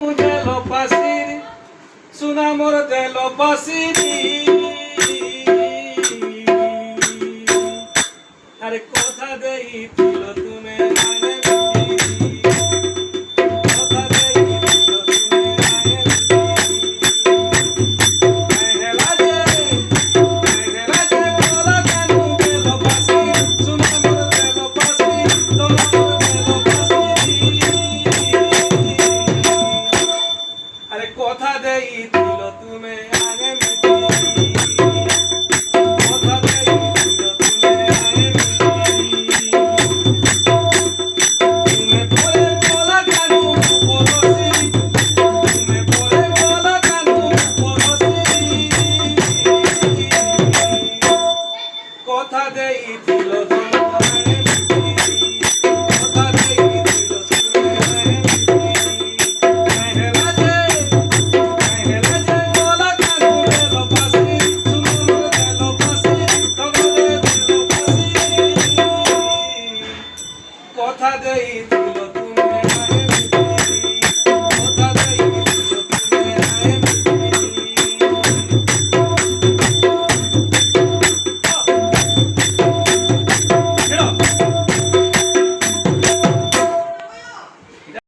Delo pasiri, su amor delo pasiri. আরে কথা দেই দিল তুমি মানে কথা দেই দিল তুমি মানে মেঘলা যে বলা Kanu দেলো pasiri, su amor delo pasiri, su amor delo pasiri. আরে কথা দেই